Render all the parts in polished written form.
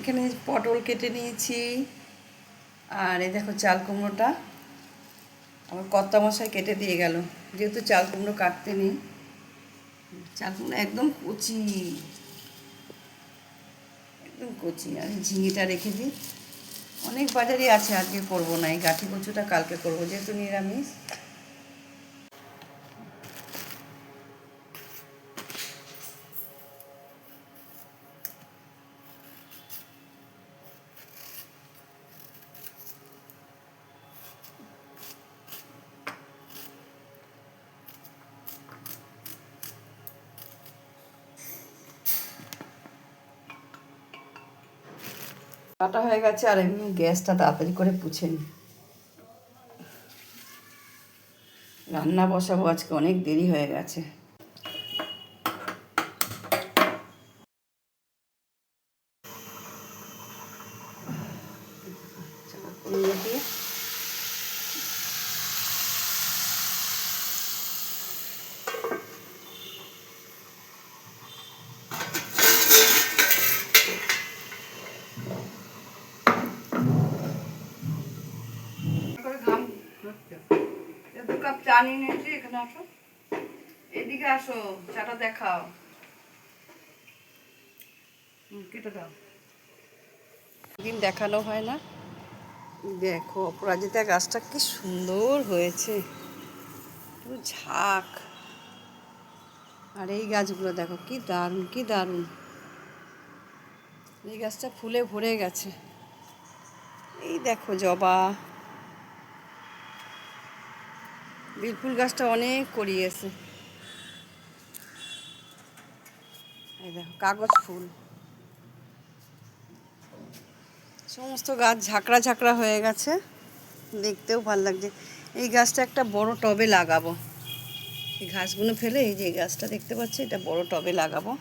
এখানে পটল কেটে নিয়েছি, আর এই দেখো চাল কুমড়োটা আমার কর্তা মশাই কেটে দিয়ে গেল, যেহেতু চাল কুমড়ো কাটতে নেই। চাল কুমড়ো একদম কচি, একদম কচি। আর ঝিঙেটা রেখে দিই, অনেক বাজারই আছে, আজকে করবো না, এই গাঠি কচুটা কালকে করবো যেহেতু নিরামিষ। কাটা হয়ে গেছে, আর এমনি গ্যাসটা তাড়াতাড়ি করে পুছে নিই। রান্না বসাবো, আজকে অনেক দেরি হয়ে গেছে। দিয়ে দু কাপ চা নিয়ে নিয়েছি, এখানে আসো, এদিকে আসো, চাটা দেখাও, কেটে দাও। দিন দেখানো হয় না। দেখো অপরাজিতা গাছটা কি সুন্দর হয়েছে, পুরো ঝাঁক। আর এই গাছগুলো দেখো কি দারুণ, কি দারুণ। এই গাছটা ফুলে ভরে গেছে। এই দেখো জবা, বিলফুল গাছটা অনেক করিয়েছে। এই দেখো কাগজ ফুল, সমস্ত গাছ ঝাঁকড়া ঝাঁকড়া হয়ে গেছে, দেখতেও ভালো লাগছে। এই গাছটা একটা বড় টবে লাগাবো, এই ঘাসগুলো ফেলে এই যে এই গাছটা দেখতে পাচ্ছি, এটা বড় টবে লাগাবো।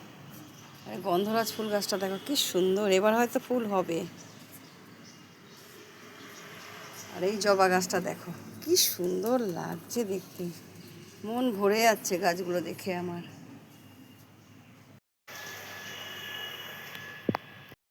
আর গন্ধরাজ ফুল গাছটা দেখো কি সুন্দর, এবার হয়তো ফুল হবে। আর এই জবা গাছটা দেখো কি সুন্দর লাগছে দেখতে, মন ভরে যাচ্ছে গাছগুলো দেখে আমার।